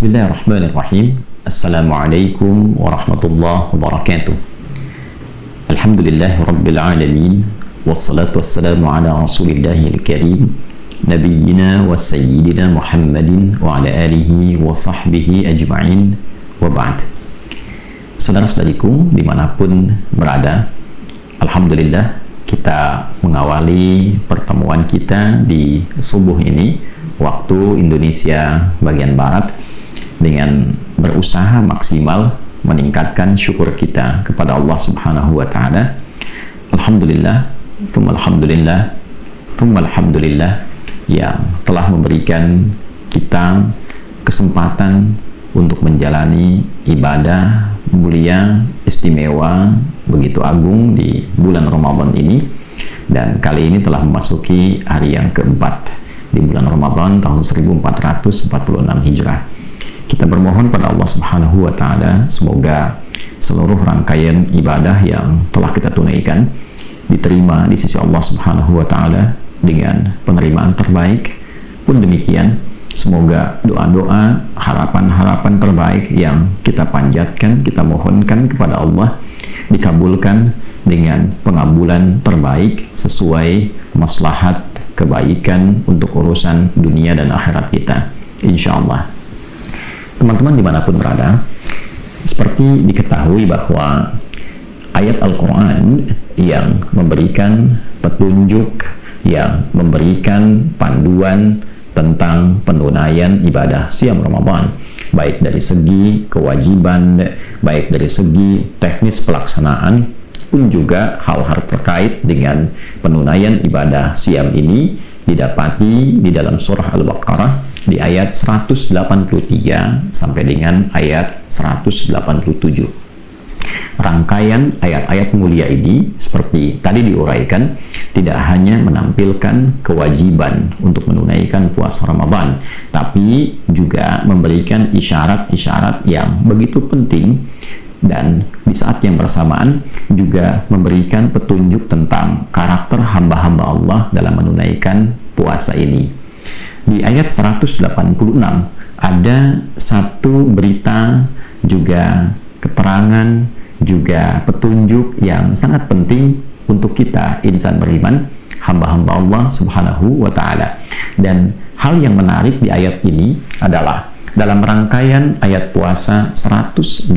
Bismillahirrahmanirrahim. Assalamualaikum warahmatullahi wabarakatuh. Alhamdulillahi rabbil alamin. Wassalatu wassalamu ala rasulillahil karim, nabiyyina wa sayyidina Muhammadin wa ala alihi wa sahbihi ajma'in, wa ba'd. Saudara-saudariku dimanapun berada, Alhamdulillah kita mengawali pertemuan kita di subuh ini waktu Indonesia bagian Barat dengan berusaha maksimal meningkatkan syukur kita kepada Allah Subhanahu wa Ta'ala. Alhamdulillah, thumma alhamdulillah, thumma alhamdulillah, yang telah memberikan kita kesempatan untuk menjalani ibadah mulia, istimewa, begitu agung di bulan Ramadan ini. Dan kali ini telah memasuki hari yang keempat di bulan Ramadan tahun 1446 Hijrah. Kita bermohon pada Allah Subhanahu wa Ta'ala semoga seluruh rangkaian ibadah yang telah kita tunaikan diterima di sisi Allah Subhanahu wa Ta'ala dengan penerimaan terbaik. Pun demikian, semoga doa-doa, harapan-harapan terbaik yang kita panjatkan, kita mohonkan kepada Allah dikabulkan dengan pengabulan terbaik sesuai maslahat kebaikan untuk urusan dunia dan akhirat kita, insya Allah. Teman-teman dimanapun berada, seperti diketahui bahwa ayat Al-Quran yang memberikan petunjuk, yang memberikan panduan tentang penunaian ibadah siam Ramadan, baik dari segi kewajiban, baik dari segi teknis pelaksanaan, pun juga hal-hal terkait dengan penunaian ibadah siam ini didapati di dalam surah Al-Baqarah di ayat 183 sampai dengan ayat 187. Rangkaian ayat-ayat mulia ini seperti tadi diuraikan tidak hanya menampilkan kewajiban untuk menunaikan puasa Ramadan, tapi juga memberikan isyarat-isyarat yang begitu penting, dan di saat yang bersamaan juga memberikan petunjuk tentang karakter hamba-hamba Allah dalam menunaikan puasa ini. Di ayat 186 ada satu berita, juga keterangan, juga petunjuk yang sangat penting untuk kita insan beriman, hamba-hamba Allah Subhanahu wa Ta'ala. Dan hal yang menarik di ayat ini adalah dalam rangkaian ayat puasa 183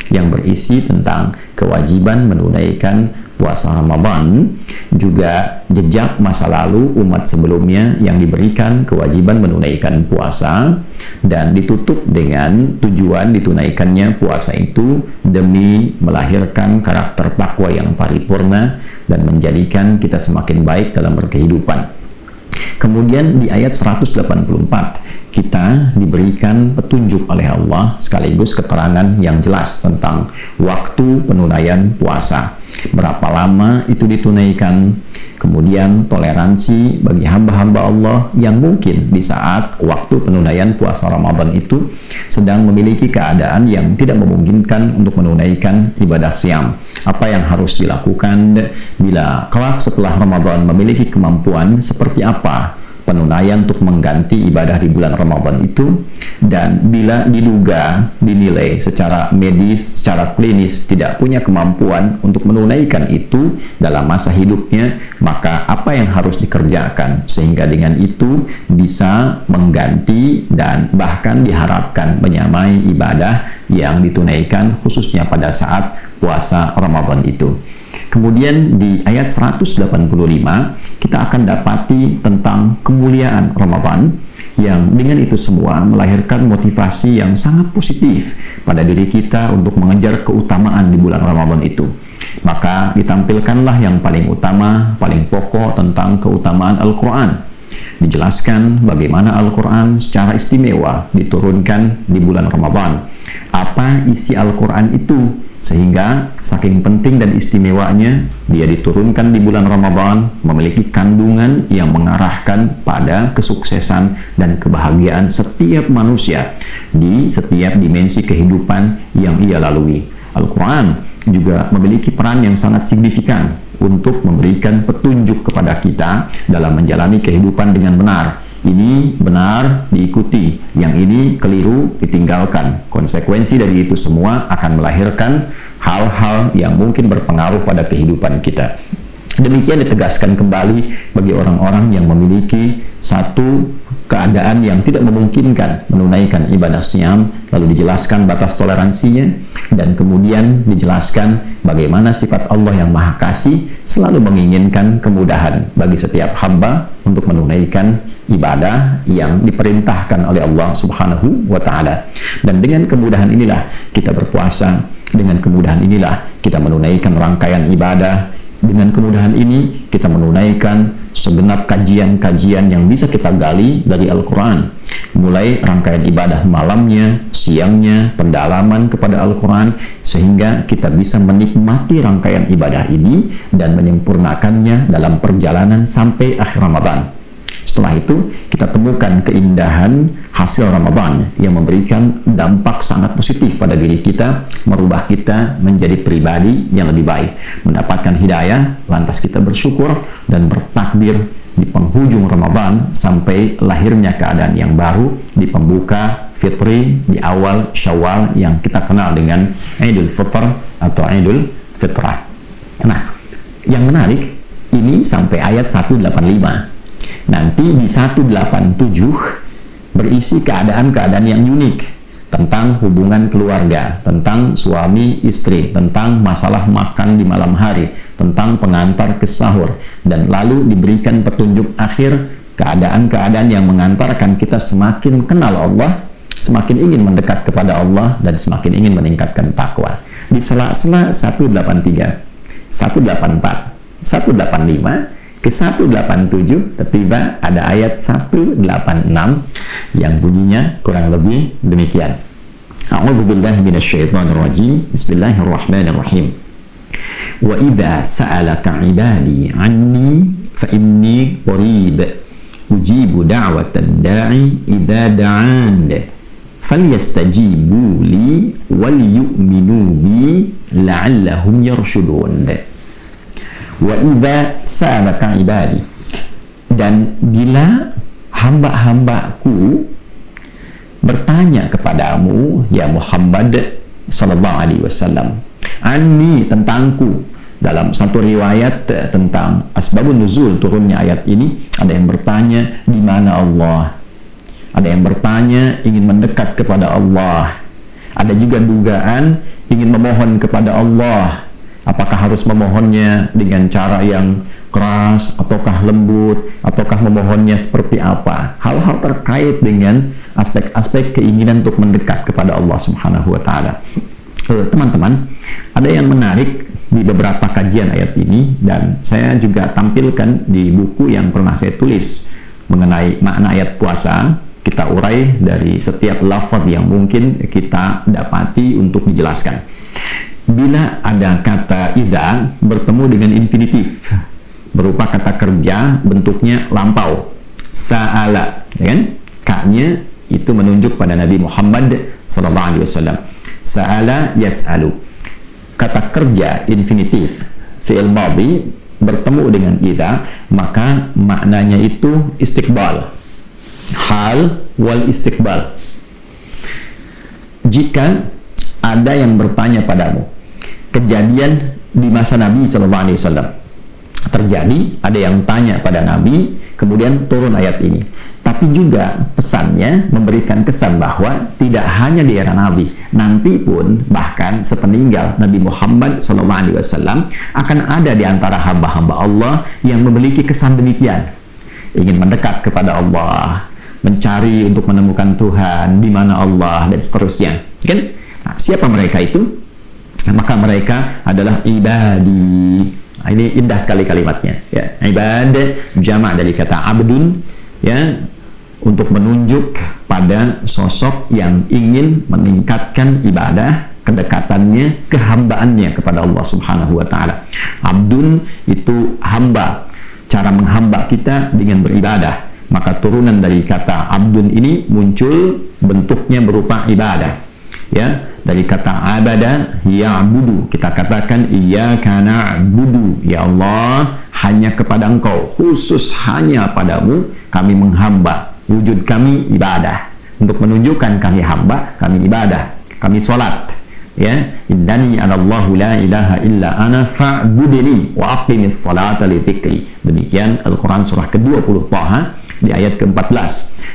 yang berisi tentang kewajiban menunaikan puasa Ramadan, juga jejak masa lalu umat sebelumnya yang diberikan kewajiban menunaikan puasa, dan ditutup dengan tujuan ditunaikannya puasa itu demi melahirkan karakter takwa yang paripurna dan menjadikan kita semakin baik dalam berkehidupan. Kemudian di ayat 184 kita diberikan petunjuk oleh Allah sekaligus keterangan yang jelas tentang waktu penunaian puasa, berapa lama itu ditunaikan, kemudian toleransi bagi hamba-hamba Allah yang mungkin di saat waktu penunaian puasa Ramadan itu sedang memiliki keadaan yang tidak memungkinkan untuk menunaikan ibadah siam. Apa yang harus dilakukan bila kelak setelah Ramadan memiliki kemampuan, seperti apa penunaian untuk mengganti ibadah di bulan Ramadan itu, dan bila diduga, dinilai secara medis, secara klinis tidak punya kemampuan untuk menunaikan itu dalam masa hidupnya, maka apa yang harus dikerjakan sehingga dengan itu bisa mengganti dan bahkan diharapkan menyamai ibadah yang ditunaikan khususnya pada saat puasa Ramadan itu. Kemudian di ayat 185 kita akan dapati tentang kemuliaan Ramadan yang dengan itu semua melahirkan motivasi yang sangat positif pada diri kita untuk mengejar keutamaan di bulan Ramadan itu. Maka ditampilkanlah yang paling utama, paling pokok tentang keutamaan Al-Quran. Dijelaskan bagaimana Al-Quran secara istimewa diturunkan di bulan Ramadan. Apa isi Al-Quran itu, sehingga saking penting dan istimewanya dia diturunkan di bulan Ramadan, memiliki kandungan yang mengarahkan pada kesuksesan dan kebahagiaan setiap manusia di setiap dimensi kehidupan yang ia lalui. Al-Quran juga memiliki peran yang sangat signifikan untuk memberikan petunjuk kepada kita dalam menjalani kehidupan dengan benar, ini benar diikuti, yang ini keliru ditinggalkan. Konsekuensi dari itu semua akan melahirkan hal-hal yang mungkin berpengaruh pada kehidupan kita. Demikian ditegaskan kembali bagi orang-orang yang memiliki satu keadaan yang tidak memungkinkan menunaikan ibadah siam, lalu dijelaskan batas toleransinya, dan kemudian dijelaskan bagaimana sifat Allah yang Maha Kasih selalu menginginkan kemudahan bagi setiap hamba untuk menunaikan ibadah yang diperintahkan oleh Allah Subhanahu wa Ta'ala. Dan dengan kemudahan inilah kita berpuasa, dengan kemudahan inilah kita menunaikan rangkaian ibadah. Dengan kemudahan ini kita menunaikan segenap kajian-kajian yang bisa kita gali dari Al-Quran, mulai rangkaian ibadah malamnya, siangnya, pendalaman kepada Al-Quran, sehingga kita bisa menikmati rangkaian ibadah ini dan menyempurnakannya dalam perjalanan sampai akhir Ramadan. Setelah itu kita temukan keindahan hasil Ramadan yang memberikan dampak sangat positif pada diri kita, merubah kita menjadi pribadi yang lebih baik, mendapatkan hidayah, lantas kita bersyukur dan bertakbir di penghujung Ramadan sampai lahirnya keadaan yang baru di pembuka fitri di awal Syawal yang kita kenal dengan Idul Fitr atau Idul Fitrah. Nah, yang menarik ini sampai ayat 185. Nanti di 187 berisi keadaan-keadaan yang unik tentang hubungan keluarga, tentang suami istri, tentang masalah makan di malam hari, tentang pengantar ke sahur, dan lalu diberikan petunjuk akhir keadaan-keadaan yang mengantarkan kita semakin kenal Allah, semakin ingin mendekat kepada Allah, dan semakin ingin meningkatkan takwa. Di sela-sela 183, 184, 185 ke 187 tiba ada ayat 186 yang bunyinya kurang lebih demikian. A'udzubillahi minasyaitonir rajim. Bismillahirrahmanirrahim. Wa idza sa'alaka 'ibadi 'anni fa inni qarib ujibu da'watad da'i idza da'an falyastajibu li wal yu'minu bi la'allahum yarshudun. Wa idza sa'alaka ibadi, dan bila hamba-hambaku bertanya kepadamu ya Muhammad sallallahu alaihi wasallam, anni, tentangku. Dalam satu riwayat tentang asbabun nuzul turunnya ayat ini, ada yang bertanya di mana Allah, ada yang bertanya ingin mendekat kepada Allah, ada juga dugaan ingin memohon kepada Allah. Apakah harus memohonnya dengan cara yang keras, ataukah lembut, ataukah memohonnya seperti apa? Hal-hal terkait dengan aspek-aspek keinginan untuk mendekat kepada Allah Subhanahu wa Ta'ala. Teman-teman, ada yang menarik di beberapa kajian ayat ini, dan saya juga tampilkan di buku yang pernah saya tulis mengenai makna ayat puasa. Kita urai dari setiap lafaz yang mungkin kita dapati untuk dijelaskan. Bila ada kata idza bertemu dengan infinitif berupa kata kerja bentuknya lampau, sa'ala, ya kan? Ka-nya itu menunjuk pada Nabi Muhammad sallallahu alaihi wasallam. Sa'ala yas'alu. Kata kerja infinitif fi'il madhi bertemu dengan idza, maka maknanya itu istiqbal. Hal wal istiqbal. Jika ada yang bertanya padamu, kejadian di masa Nabi Sallallahu Alaihi Wasallam terjadi, ada yang tanya pada Nabi, kemudian turun ayat ini. Tapi juga pesannya memberikan kesan bahwa tidak hanya di era Nabi, nanti pun bahkan sepeninggal Nabi Muhammad Sallallahu Alaihi Wasallam akan ada di antara hamba-hamba Allah yang memiliki kesan demikian, ingin mendekat kepada Allah, mencari untuk menemukan Tuhan, di mana Allah, dan seterusnya. Kan? Nah, siapa mereka itu? Maka mereka adalah ibadi. Nah, ini indah sekali kalimatnya. Ya, ibad jamak dari kata abdun, ya, untuk menunjuk pada sosok yang ingin meningkatkan ibadah, kedekatannya, kehambaannya kepada Allah Subhanahu wa Ta'ala. Abdun itu hamba, cara menghamba kita dengan beribadah. Maka turunan dari kata abdun ini muncul bentuknya berupa ibadah. Ya, dari kata abada ya'budu, kita katakan iyyaka na'budu, ya Allah, hanya kepada Engkau, khusus hanya padamu kami menghamba. wujud kami ibadah, untuk menunjukkan kami hamba, kami ibadah, kami salat. Ya, innani anallahu la ilaha illa ana fa'budni wa aqimis salata li dzikri. Demikian Al-Qur'an surah ke-20 Thaha di ayat ke-14.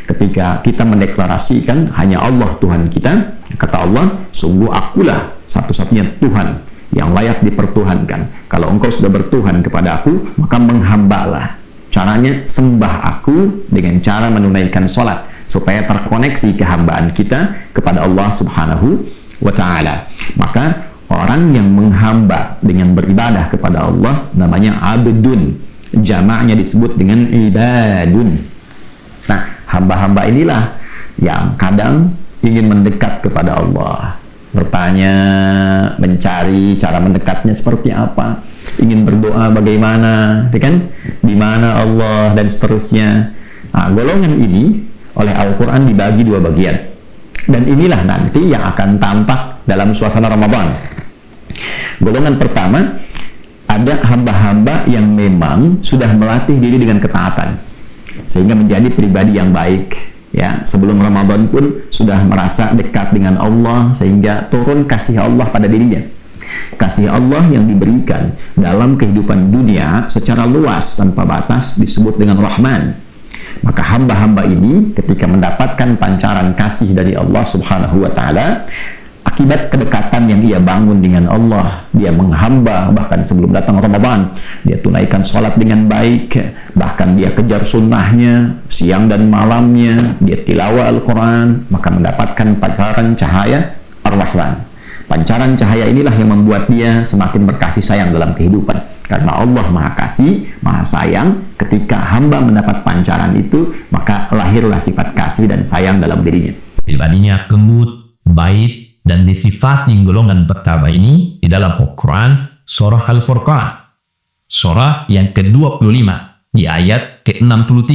Ketika kita mendeklarasikan hanya Allah Tuhan kita, kata Allah, sungguh akulah satu-satunya Tuhan yang layak dipertuhankan. Kalau engkau sudah bertuhan kepada aku, maka menghambalah. Caranya sembah aku dengan cara menunaikan salat, supaya terkoneksi kehambaan kita kepada Allah Subhanahu wa ta'ala. Maka orang yang menghamba dengan beribadah kepada Allah namanya abdun, jamaknya disebut dengan ibadun. Nah, hamba-hamba inilah yang kadang ingin mendekat kepada Allah, bertanya, mencari cara mendekatnya seperti apa, ingin berdoa bagaimana, kan? Di mana Allah, dan seterusnya. Nah, golongan ini oleh Al-Quran dibagi dua bagian. Dan inilah nanti yang akan tampak dalam suasana Ramadan. Golongan pertama, ada hamba-hamba yang memang sudah melatih diri dengan ketaatan, sehingga menjadi pribadi yang baik. Ya, sebelum Ramadan pun sudah merasa dekat dengan Allah, sehingga turun kasih Allah pada dirinya. Kasih Allah yang diberikan dalam kehidupan dunia secara luas tanpa batas disebut dengan Rahman. Maka hamba-hamba ini ketika mendapatkan pancaran kasih dari Allah Subhanahu wa ta'ala, akibat kedekatan yang ia bangun dengan Allah, dia menghamba bahkan sebelum datang Ramadan, dia tunaikan sholat dengan baik, bahkan dia kejar sunnahnya siang dan malamnya, dia tilawah Al-Quran, maka mendapatkan pancaran cahaya Ar-Rahman. Pancaran cahaya inilah yang membuat dia semakin berkasih sayang dalam kehidupan. Karena Allah Maha Kasih, Maha Sayang, ketika hamba mendapat pancaran itu, maka lahirlah sifat kasih dan sayang dalam dirinya. Pribadinya lembut, baik, dan disifati golongan pertama ini di dalam Al-Quran surah Al-Furqan, surah yang ke-25 di ayat ke-63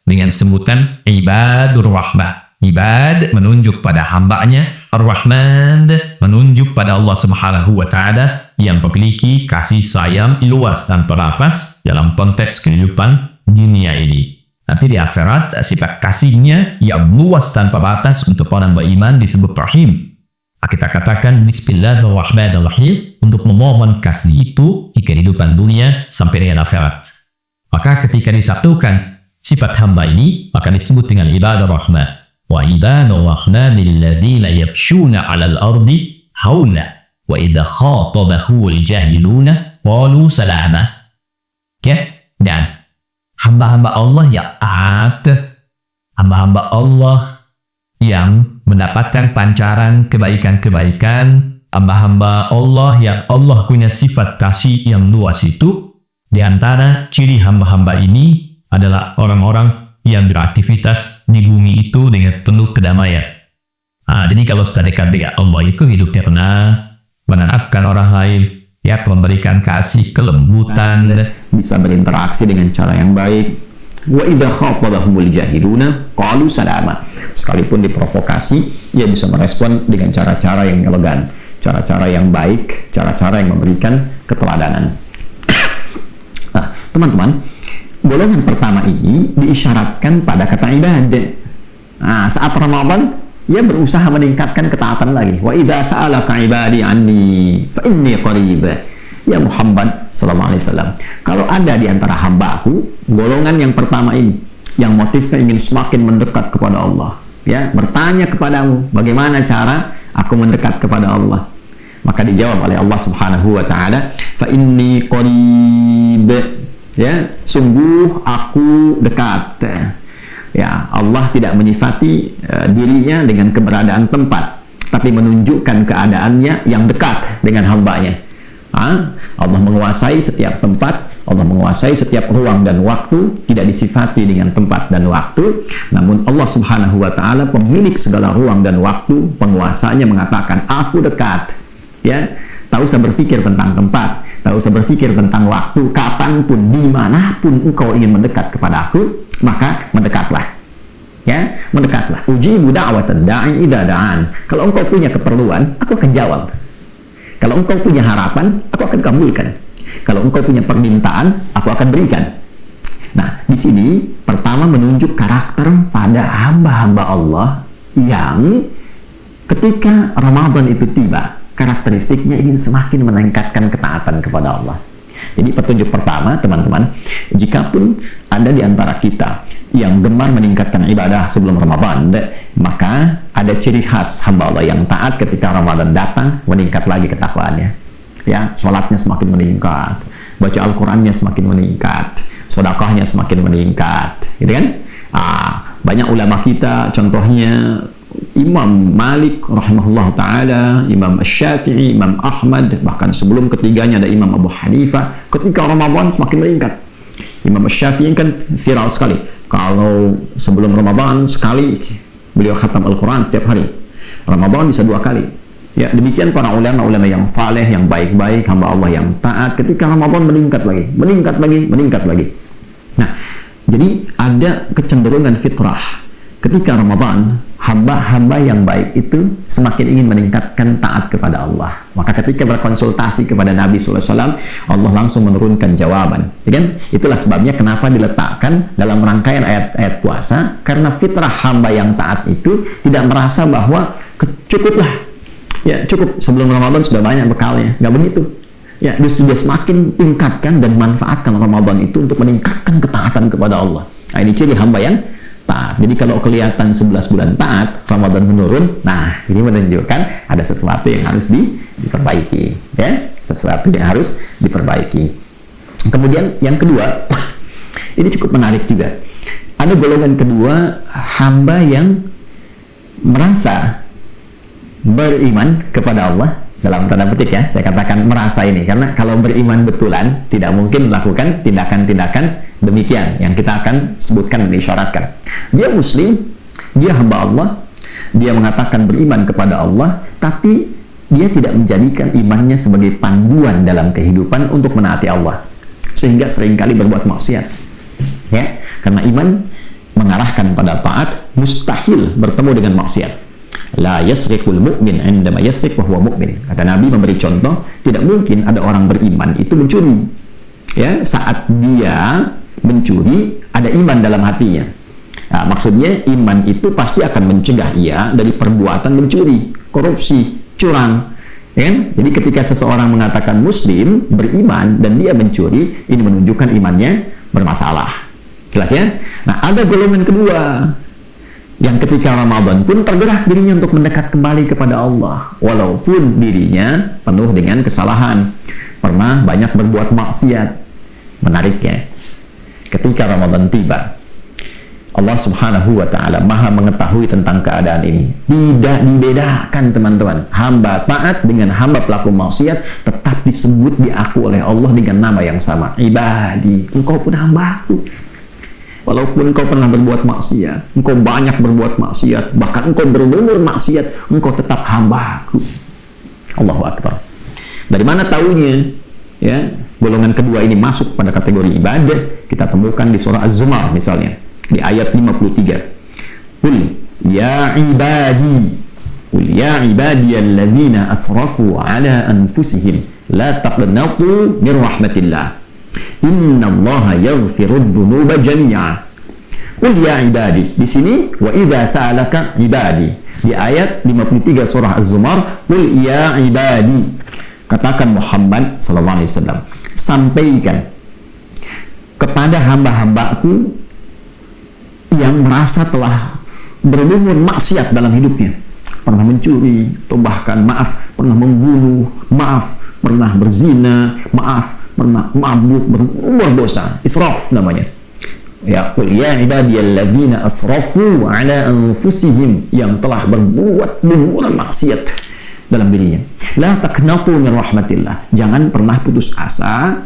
dengan sebutan Ibadur Rahman. Ibad menunjuk pada hambanya, Ar-Rahman menunjuk pada Allah Subhanahu wa ta'ala yang memiliki kasih sayang luas dan berlapas dalam konteks kehidupan dunia ini. Nanti di akhirat sifat kasihnya yang luas tanpa batas untuk orang beriman disebut Rahim. Kita katakan Bismillahirrahmanirrahim untuk memohon kasih itu di kehidupan dunia sampai dengan akhirat. Maka ketika disatukan sifat hamba ini maka disebut dengan ibadah Rahman. Wa ibadur rahmanil ladzina yamshuna 'alal ardi hauna wa idza khatabahul jahiluna qalu salama. Dan hamba-hamba Allah yang taat, hamba-hamba Allah yang mendapatkan pancaran kebaikan-kebaikan, hamba-hamba Allah yang Allah punya sifat kasih yang luas itu, di antara ciri hamba-hamba ini adalah orang-orang yang beraktivitas di bumi itu dengan penuh kedamaian. Jadi kalau sudah dekat dengan Allah itu hidupnya tenang, menyenangkan orang lain, ya, memberikan kasih, kelembutan, bisa berinteraksi dengan cara yang baik. Wa idza khatabahumul jahiluna qalu salama. Sekalipun diprovokasi, ia bisa merespon dengan cara-cara yang elegan, cara-cara yang baik, cara-cara yang memberikan keteladanan. Nah, teman-teman, golongan pertama ini diisyaratkan pada kata ibadah. Nah, saat Ramadan, ia berusaha meningkatkan ketaatan lagi. Wa idza sa'alaka ibadi anni fa inni qarib. Ya Muhammad sallallahu alaihi wasallam, kalau ada di antara hamba-Aku golongan yang pertama ini yang motifnya ingin semakin mendekat kepada Allah, ya, bertanya kepadamu bagaimana cara aku mendekat kepada Allah, maka dijawab oleh Allah Subhanahu wa taala, fa inni qarib. Ya, sungguh aku dekat. Ya, Allah tidak menyifati dirinya dengan keberadaan tempat, tapi menunjukkan keadaannya yang dekat dengan hambanya. Allah menguasai setiap tempat, Allah menguasai setiap ruang dan waktu, tidak disifati dengan tempat dan waktu. Namun Allah Subhanahu wa ta'ala pemilik segala ruang dan waktu, penguasanya mengatakan, aku dekat. Ya, tak usah berpikir tentang tempat, tak usah berpikir tentang waktu, kapanpun, dimanapun engkau ingin mendekat kepada Aku, maka mendekatlah. Ya, mendekatlah. Ujibu da'watad da'i idza da'an. Kalau engkau punya keperluan, Aku akan jawab. Kalau engkau punya harapan, Aku akan kabulkan. Kalau engkau punya permintaan, Aku akan berikan. Nah, di sini pertama menunjuk karakter pada hamba-hamba Allah yang ketika Ramadan itu tiba, karakteristiknya ingin semakin meningkatkan ketaatan kepada Allah. Jadi petunjuk pertama, teman-teman, jikapun ada di antara kita yang gemar meningkatkan ibadah sebelum Ramadan, maka ada ciri khas hamba Allah yang taat ketika Ramadan datang, meningkat lagi ketakwaannya. Ya, sholatnya semakin meningkat, baca Al-Qurannya semakin meningkat, sedekahnya semakin meningkat, gitu kan? Banyak ulama kita, contohnya Imam Malik rahimahullah ta'ala, Imam Syafi'i, Imam Ahmad, bahkan sebelum ketiganya ada Imam Abu Hanifah, ketika Ramadan semakin meningkat. Imam Syafi'i kan viral sekali, kalau sebelum Ramadan sekali beliau khatam Al-Quran setiap hari, Ramadan bisa 2 kali. Ya, demikian para ulama-ulama yang saleh, yang baik-baik, hamba Allah yang taat, ketika Ramadan meningkat lagi, meningkat lagi, meningkat lagi. Nah, jadi ada kecenderungan fitrah ketika Ramadan, hamba-hamba yang baik itu semakin ingin meningkatkan taat kepada Allah. Maka ketika berkonsultasi kepada Nabi SAW, Allah langsung menurunkan jawaban. Ya kan? Itulah sebabnya kenapa diletakkan dalam rangkaian ayat-ayat puasa, karena fitrah hamba yang taat itu tidak merasa bahwa cukuplah. Ya, cukup sebelum Ramadan sudah banyak bekalnya. Nggak begitu. Ya, justru dia semakin tingkatkan dan manfaatkan Ramadan itu untuk meningkatkan ketaatan kepada Allah. Nah, ini ciri hamba yang taat. Jadi kalau kelihatan 11 bulan taat, Ramadan menurun, nah ini menunjukkan ada sesuatu yang harus diperbaiki. Ya, sesuatu yang harus diperbaiki. Kemudian yang kedua, ini cukup menarik juga. Ada golongan kedua, hamba yang merasa beriman kepada Allah, dalam tanda petik ya, saya katakan merasa ini, karena kalau beriman betulan tidak mungkin melakukan tindakan-tindakan demikian yang kita akan sebutkan dan disyaratkan. Dia muslim, dia hamba Allah, dia mengatakan beriman kepada Allah, tapi dia tidak menjadikan imannya sebagai panduan dalam kehidupan untuk menaati Allah, sehingga seringkali berbuat maksiat. Ya, karena iman mengarahkan pada taat, mustahil bertemu dengan maksiat. La yasriqul mu'min indama yasriq wa huwa mu'min. Kata Nabi memberi contoh, tidak mungkin ada orang beriman itu mencuri. Ya, saat dia mencuri ada iman dalam hatinya. Nah, maksudnya iman itu pasti akan mencegah ia dari perbuatan mencuri, korupsi, curang. Ya kan? Jadi ketika seseorang mengatakan muslim, beriman, dan dia mencuri, ini menunjukkan imannya bermasalah. Jelas ya? Nah, ada golongan kedua yang ketika Ramadan pun tergerak dirinya untuk mendekat kembali kepada Allah, walaupun dirinya penuh dengan kesalahan, pernah banyak berbuat maksiat. Menariknya, ketika Ramadan tiba, Allah Subhanahu wa Ta'ala Maha mengetahui tentang keadaan ini. Tidak dibedakan, teman-teman. Hamba taat dengan hamba pelaku maksiat tetap disebut, diaku oleh Allah dengan nama yang sama. Ibadi, engkau pun hambaku. Walaupun engkau pernah berbuat maksiat, engkau banyak berbuat maksiat, bahkan engkau berumur maksiat, engkau tetap hamba-Ku. Allahu Akbar. Dari mana taunya? Ya, golongan kedua ini masuk pada kategori ibadah. Kita temukan di surah Az-Zumar misalnya, di ayat 53. Qul ya ibadiyalladzina asrafu ala anfusihim la taqnatu min rahmatillah. Innallaha yaghfirudz dzunuba jami'a. Qul ya ibadi. Di sini wa idza sa'alaka ibadi. Di ayat 53 surah Az-Zumar, qul ya ibadi. Katakan Muhammad sallallahu alaihi wasallam, sampaikan kepada hamba-hambaku yang merasa telah berumur maksiat dalam hidupnya, pernah mencuri, atau bahkan pernah membunuh, pernah berzina, pernah mabuk, berumur dosa, israf namanya. Ya, qul ya ibadiyalladzina asrafu ala anfusihim, yang telah berbuat berumur maksiat dalam dirinya. La taqnatu min rahmatillah. Jangan pernah putus asa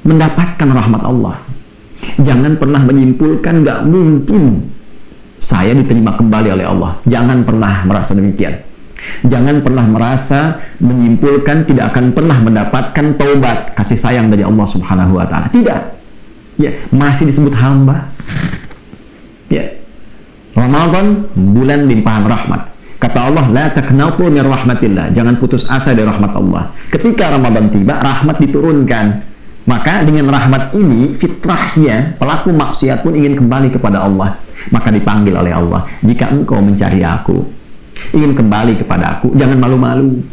mendapatkan rahmat Allah. Jangan pernah menyimpulkan gak mungkin saya diterima kembali oleh Allah. Jangan pernah merasa demikian. Jangan pernah merasa menyimpulkan tidak akan pernah mendapatkan taubat, kasih sayang dari Allah Subhanahu wa Ta'ala. Tidak. Ya, masih disebut hamba. Ya. Ramadan bulan limpahan rahmat. Kata Allah, la taqnatu min rahmatillah. Jangan putus asa dari rahmat Allah. Ketika Ramadan tiba, rahmat diturunkan. Maka dengan rahmat ini, fitrahnya pelaku maksiat pun ingin kembali kepada Allah. Maka dipanggil oleh Allah, jika engkau mencari aku, ingin kembali kepada aku, jangan malu-malu.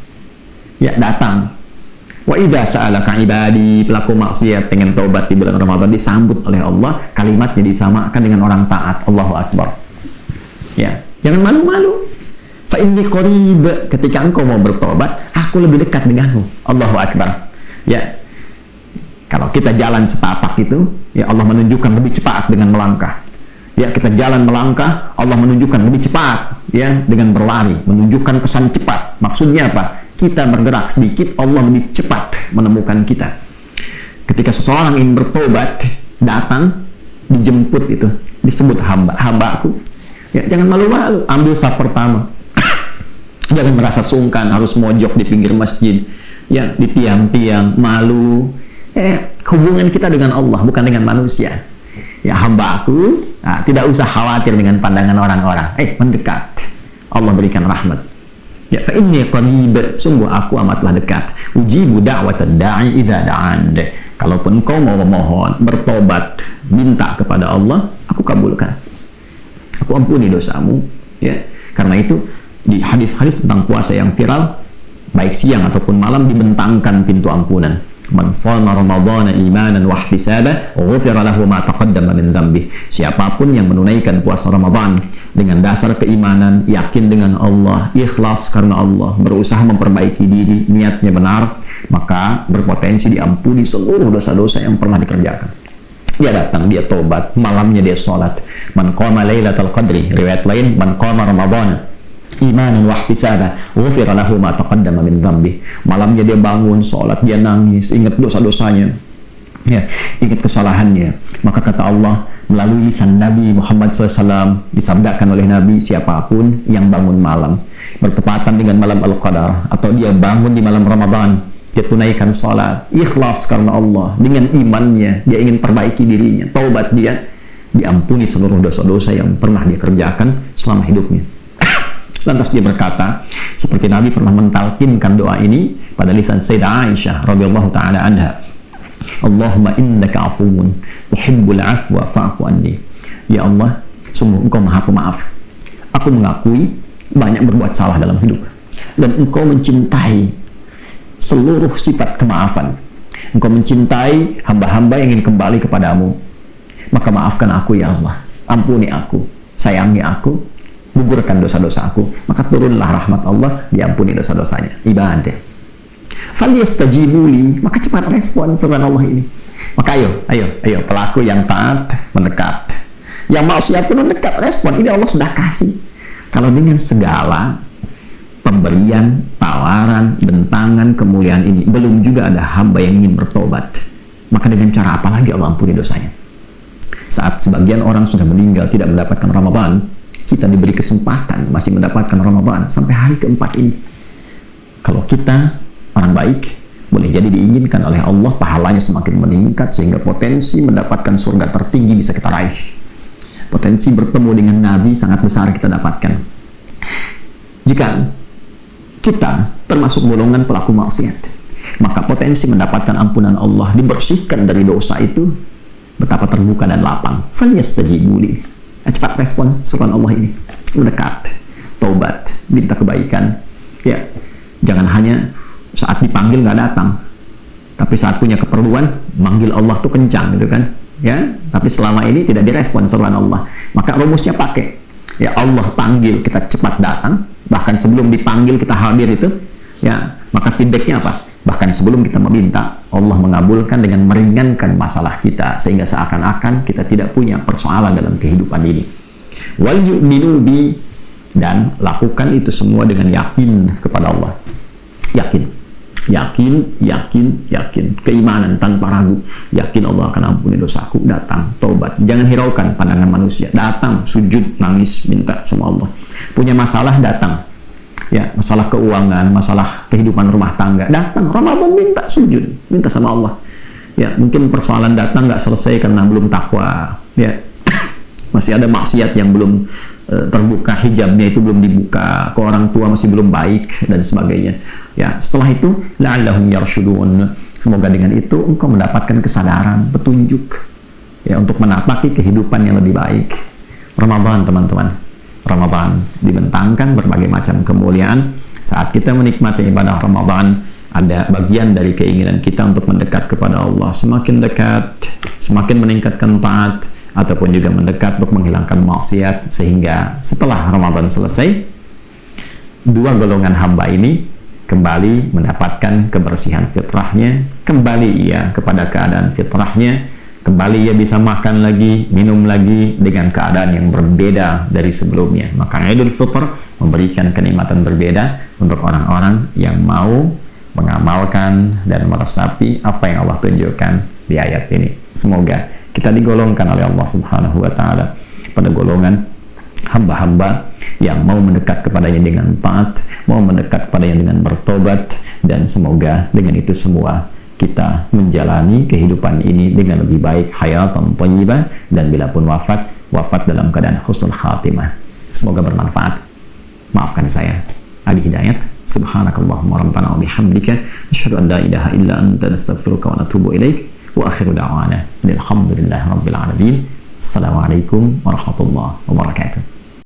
Ya, datang. Wa idza sa'alaka ibadi, pelaku maksiat pengen taubat di bulan Ramadan, disambut oleh Allah, kalimatnya disamakan dengan orang taat. Allahu Akbar. Ya, jangan malu-malu. Fa inni qarib, ketika engkau mau bertobat, aku lebih dekat denganmu. Allahu Akbar. Ya. Kalau kita jalan setapak itu, ya Allah menunjukkan lebih cepat dengan melangkah. Ya, kita jalan melangkah, Allah menunjukkan lebih cepat, ya, dengan berlari, menunjukkan kesan cepat. Maksudnya apa? Kita bergerak sedikit, Allah lebih cepat menemukan kita. Ketika seseorang ingin bertobat, datang, dijemput itu, disebut hambaku. Ya, jangan malu-malu, ambil saf pertama. Jangan merasa sungkan, harus mojok di pinggir masjid, ya, di tiang-tiang, malu. Hubungan kita dengan Allah, bukan dengan manusia. Ya, hambaku, tidak usah khawatir dengan pandangan orang-orang. Mendekat. Allah berikan rahmat. Ya, fa inni qarib, sungguh aku amatlah dekat. Ujibu da'watad da'i idza da'an. Kalaupun engkau mau memohon, bertobat, minta kepada Allah, aku kabulkan. Aku ampuni dosamu. Ya, karena itu di hadis-hadis tentang puasa yang viral, baik siang ataupun malam, dibentangkan pintu ampunan. Man shoma ramadhana imanan wa ihtisaba ghufira lahu ma taqaddama min dhanbi. Siapapun yang menunaikan puasa Ramadan dengan dasar keimanan, yakin dengan Allah, ikhlas karena Allah, berusaha memperbaiki diri, niatnya benar, maka berpotensi diampuni seluruh dosa-dosa yang pernah dikerjakan. Dia datang, dia tobat, malamnya dia sholat. Man qama lailatal qadri, riwayat lain, man qama ramadhana imanan wa ihtisaba ghufira lahu ma taqaddama min dhanbi. Malamnya dia bangun, sholat, dia nangis, ingat dosa-dosanya, ya, ingat kesalahannya. Maka kata Allah melalui lisan Nabi Muhammad SAW, disabdakan oleh Nabi, siapapun yang bangun malam bertepatan dengan malam Al-Qadar, atau dia bangun di malam Ramadan, dia tunaikan sholat, ikhlas karena Allah, dengan imannya, dia ingin perbaiki dirinya, taubat dia, diampuni seluruh dosa-dosa yang pernah dia kerjakan selama hidupnya. Lantas dia berkata, seperti Nabi pernah mentalkinkan doa ini pada lisan Sayyidah Aisyah radhiyallahu taala anha, Allahumma innaka afuwun tuhibbul afwa fa'fu anni. Ya Allah, sungguh engkau maha pemaaf. Aku mengakui banyak berbuat salah dalam hidup, dan engkau mencintai seluruh sifat kemaafan. Engkau mencintai hamba-hamba yang ingin kembali kepadamu. Maka maafkan aku ya Allah, ampuni aku, sayangi aku, gugurkan dosa-dosa aku. Maka turunlah rahmat Allah, diampuni dosa-dosanya. Ibadah. Falyastajibuli, maka cepat respon seruan Allah ini. Maka ayo pelaku yang taat mendekat, yang maksiat pun mendekat, respon. Ini Allah sudah kasih. Kalau dengan segala pemberian, tawaran, bentangan, kemuliaan ini belum juga ada hamba yang ingin bertobat, maka dengan cara apa lagi Allah ampuni dosanya? Saat sebagian orang sudah meninggal tidak mendapatkan Ramadan, kita diberi kesempatan masih mendapatkan Ramadan sampai hari keempat ini. Kalau kita orang baik, boleh jadi diinginkan oleh Allah pahalanya semakin meningkat, sehingga potensi mendapatkan surga tertinggi bisa kita raih. Potensi bertemu dengan Nabi sangat besar kita dapatkan. Jika kita termasuk golongan pelaku maksiat, maka potensi mendapatkan ampunan Allah, dibersihkan dari dosa itu, betapa terbuka dan lapang. Falyastajibuli, cepat respon seruan Allah ini, mendekat, taubat, minta kebaikan. Ya, jangan hanya saat dipanggil nggak datang, tapi saat punya keperluan manggil Allah tuh kencang gitu kan, ya. Tapi selama ini tidak direspon seruan Allah, maka rumusnya pakai, ya, Allah panggil kita cepat datang, bahkan sebelum dipanggil kita hadir itu, ya. Maka feedbacknya apa? Bahkan sebelum kita meminta, Allah mengabulkan dengan meringankan masalah kita, sehingga seakan-akan kita tidak punya persoalan dalam kehidupan ini. Wal yu'minu bi, dan lakukan itu semua dengan yakin kepada Allah. Yakin, keimanan tanpa ragu. Yakin Allah akan ampuni dosaku, datang, taubat. Jangan hiraukan pandangan manusia, datang, sujud, nangis, minta sama Allah. Punya masalah, datang. Ya, masalah keuangan, masalah kehidupan rumah tangga, datang Ramadan, minta sujud, minta sama Allah. Ya, mungkin persoalan datang nggak selesai karena belum takwa, ya, masih ada maksiat yang belum terbuka hijabnya itu belum dibuka, ke orang tua masih belum baik dan sebagainya. Ya, setelah itu la'allahum yarshudun. Semoga dengan itu engkau mendapatkan kesadaran, petunjuk ya untuk menapaki kehidupan yang lebih baik. Ramadan, teman-teman. Ramadan dibentangkan berbagai macam kemuliaan. Saat kita menikmati ibadah Ramadan, ada bagian dari keinginan kita untuk mendekat kepada Allah, semakin dekat, semakin meningkatkan taat, ataupun juga mendekat untuk menghilangkan maksiat, sehingga setelah Ramadan selesai, dua golongan hamba ini kembali mendapatkan kebersihan fitrahnya, kembali ia kepada keadaan fitrahnya, kembali ia bisa makan lagi, minum lagi dengan keadaan yang berbeda dari sebelumnya. Maka Idul Fitr memberikan kenikmatan berbeda untuk orang-orang yang mau mengamalkan dan meresapi apa yang Allah tunjukkan di ayat ini. Semoga kita digolongkan oleh Allah Subhanahu wa Ta'ala pada golongan hamba-hamba yang mau mendekat kepadanya dengan taat, mau mendekat kepadanya dengan bertobat, dan semoga dengan itu semua kita menjalani kehidupan ini dengan lebih baik, hayatan thayyibah, dan bila pun wafat dalam keadaan husnul khatimah. Semoga bermanfaat. Maafkan saya, Adi Hidayat. Subhanakallahumma rabbana wa bihamdika asyhadu an la ilaha illa anta nastaghfiruka wa natubu ilaik. Wa akhiru da'wana alhamdulillahi rabbil alamin. Assalamualaikum warahmatullahi wabarakatuh.